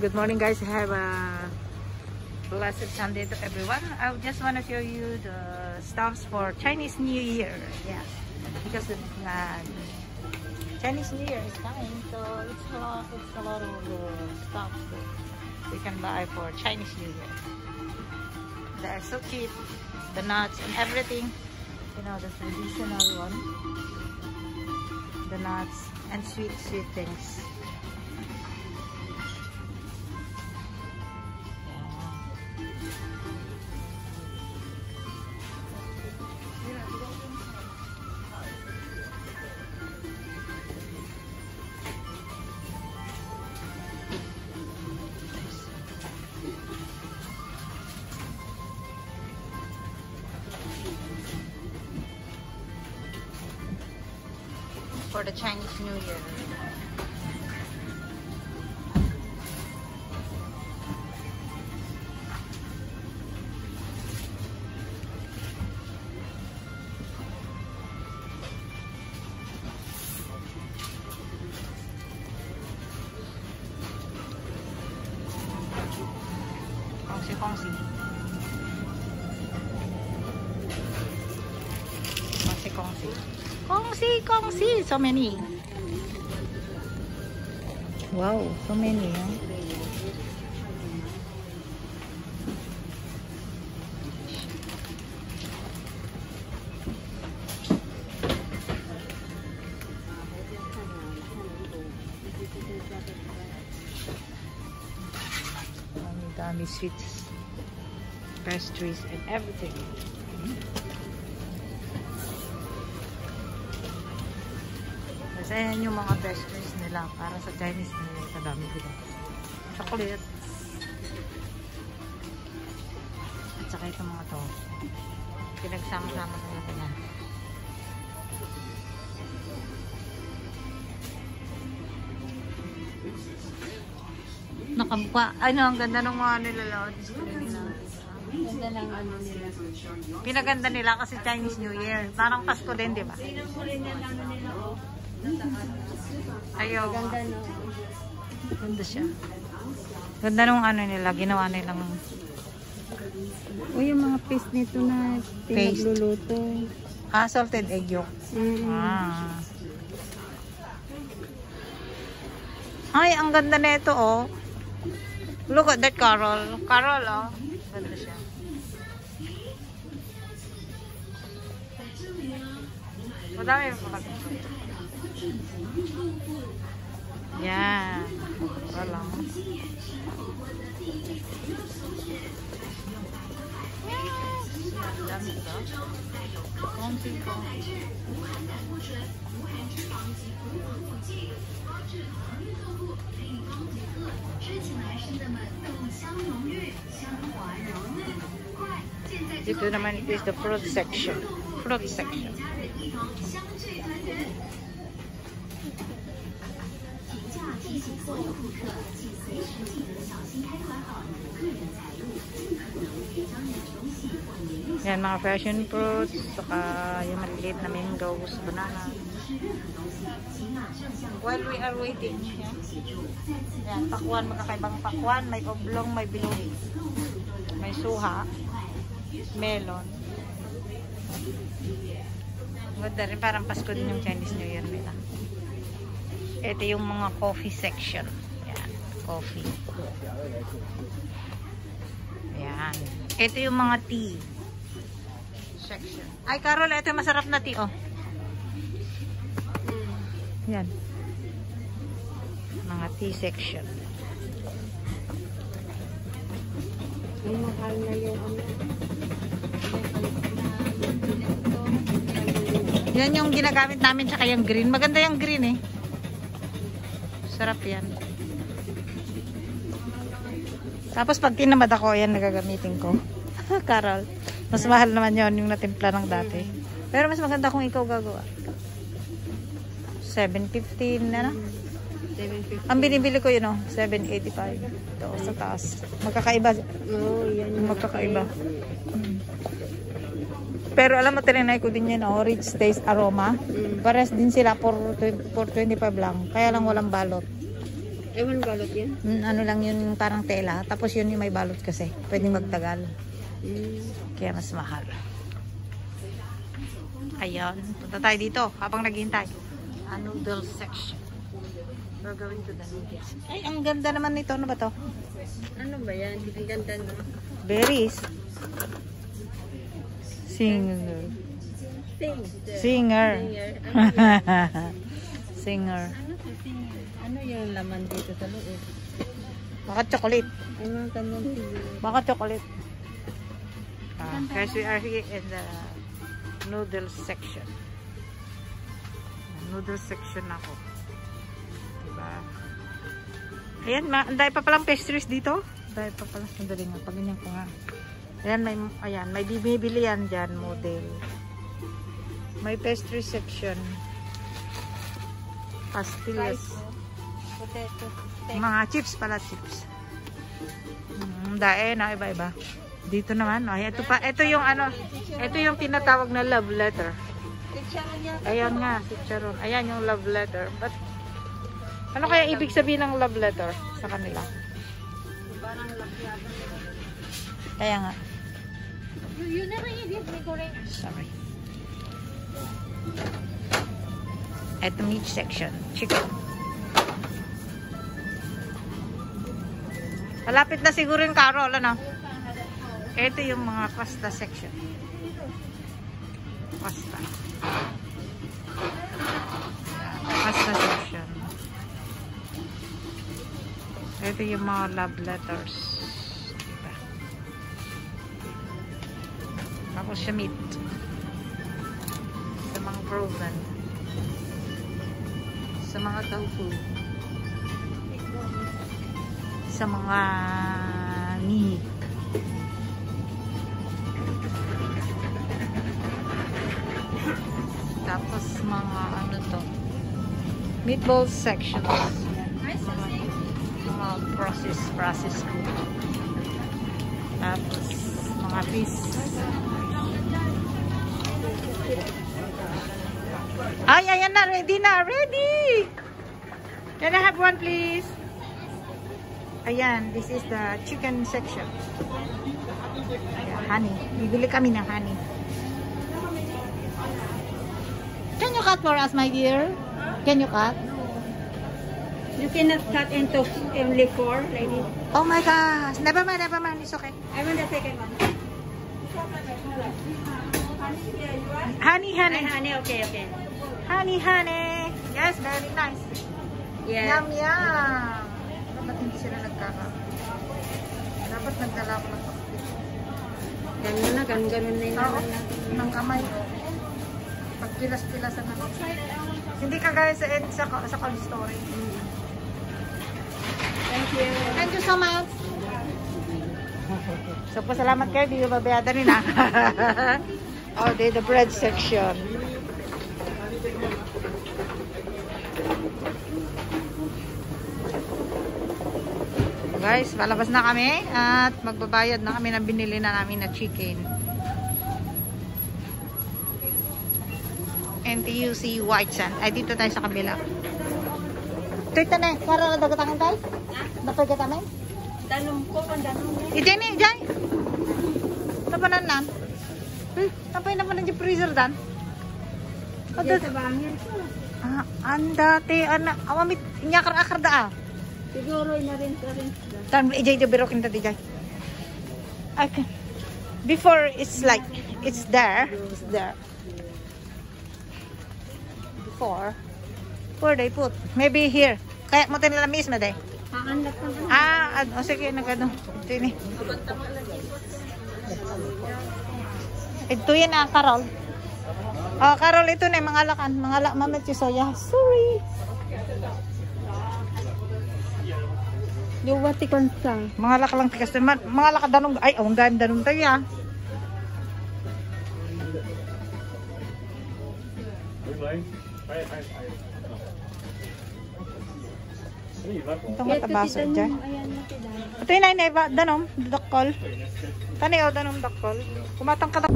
Good morning, guys. Have a blessed Sunday to everyone. I just want to show you the stuffs for Chinese New Year. Yeah, because the Chinese New Year is coming, so it's a lot of stuff that we can buy for Chinese New Year. They're so cheap, the nuts and everything. You know, the traditional one, the nuts and sweet things. For the Chinese New Year. Kongsi. Kongsi. So many. Wow, so many. Huh? Dami sweets, pastries, and everything. Kasi yan yung mga pastries nila para sa Chinese New Year. Kadami sila. Chocolate. At saka itong mga to. Pinagsama-sama na natin yan. Nakamukha. Ano, ang ganda ng mga nilalaw. Display nila. Ganda ng ano nila. Pinaganda nila kasi Chinese New Year. Parang Pasko din, di ba? Ayaw. Ganda, no? Ganda siya. Ganda nung ano nila. Ginawa nilang yung mga paste nito na pinagluluto. Salted egg yolk. Ay, ang ganda nito, oh. Look at that, Carol. Carol, oh. Ganda siya. Madami yung kapatid. Yan. Mura lang. Dami ito. Konti. Dito naman is the fruit section. Fruit section. Yan, mga passion fruits, saka yung maliliit na mangoes, banana. While we are waiting, yan, pakwan, magkakaibang pakwan, may oblong, may bilog, may suha, melon. Ganda rin, parang Pasko din yung Chinese New Year nila. Ito yung mga coffee section. Yan, coffee. Yan. Ito yung mga tea section. Ay, Carol, ito yung masarap na tea, oh. Yan. Mga tea section. Ay, mahal na yung ano. Yan yung ginagamit namin, tsaka yung green. Maganda yung green, eh. Sarap yan. Tapos pag tinamad ako, yan nagagamitin ko. Carol. Mas mahal naman yon yung natimpla ng dati. Pero mas maganda kung ikaw gagawa. 7.15 na na. 7.50. Ang binibili ko yun, oh, 7.85. Ito, sa taas. Magkakaiba. Yan. Magkakaiba. Pero alam mo, tinanay ko din yun, oh, Rich Taste Aroma. Pares din sila for 25 lang. Kaya lang walang balot. Ewan balot yan. Ano lang yun, parang tela. Tapos yun yung may balot kasi. Pwedeng magtagal. Kaya mas mahal. Ayan. Punta tayo dito habang naghihintay. Noodle section. We're going to the noodles. Ay, ang ganda naman nito. Ano ba to? Ano ba yan? Ang ganda no? Berries. Singer. Singer. Singer. Ano yung laman dito sa loob? Baka chocolate. Ay, mga ganyan siguro. Baka chocolate. Guys, we are here in the noodle section. Noodle section ako. Diba? Ayan, dahil pa palang pastries dito. Dahil pa palang sandali nga. Pag ganyan ko nga. Ayan, may bibili yan dyan, model. May pastry section. Pastillas. Potato. Mga chips pala, chips. Dahil na iba-iba. Dito naman, ito pa, ito yung ano, ito yung tinatawag na love letter. Ayan nga, chicharon. Ayan yung love letter. But ano kaya ibig sabihin ng love letter sa kanila? Kaya nga. Sorry. Ito meat section. Chicken. Malapit na siguro yung Carol, ano? Ito yung mga pasta section. Pasta. Pasta section. Ito yung mga love letters. Diba? Tapos siya meat. Sa mga frozen. Sa mga tofu. Sa mga nihi. Tapos mga ano to, meatballs sections. Mga processed food. Tapos mga fish. Ay, ayan na, ready na, ready! Can I have one please? Ayan, this is the chicken section. Ayan, honey. Bibili kami ng honey. Can you cut for us, my dear? Can you cut? You cannot cut into only 4 like this. Oh my gosh. Never mind. It's okay. I want the second one. Honey. Ay, honey, okay. Honey. Yes, very nice. Yeah. Yum. Dapat hindi sila nagkaka. Dapat nagdala ko ng pakit. Ganun na yung Oo, ng kamay. Pag pilas-pilasan na. Hindi kagaya sa cold storage. Thank you. Thank you so much. So, pasalamat kayo. Di yung babayada rin ah. Oh, the bread section. Guys, palabas na kami at magbabayad na kami ng binili na namin na chicken. NTUC White Sand. Ay, dito tayo sa kabila. Ito na, para nadagatangin tayo? Napagatamin? Danong ko, danong. Ijay. Tapanan na. Tapay na pa na yung freezer dan. Diyan sa bangin ko. Andate, awamit, nyakar-akar da ah. Siguro na rin. Tan ijay de birokin tadi jay. Okay. Before it's like it's there. Before where they put? Maybe here. Kaya mo tayo nila mismo day. Haandak ka. Sige nagano. Ito ni. Ito yan Carol. Carol ito na mga lakan, mga mamet si soya. Sorry. Yung wati konsang. Mga laka lang tikas naman. Mga laka danong. Ay, ang dami danong tayo ah. Ito nga tabaso dyan. Ito yung nainaiba. Danom. Dakol. Tani o danom dakol. Kumatang ka.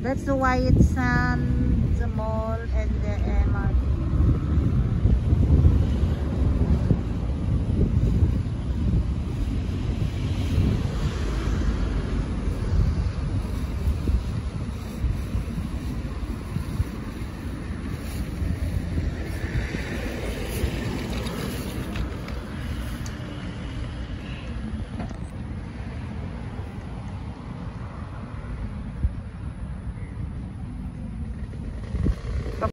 That's the white sand. mall and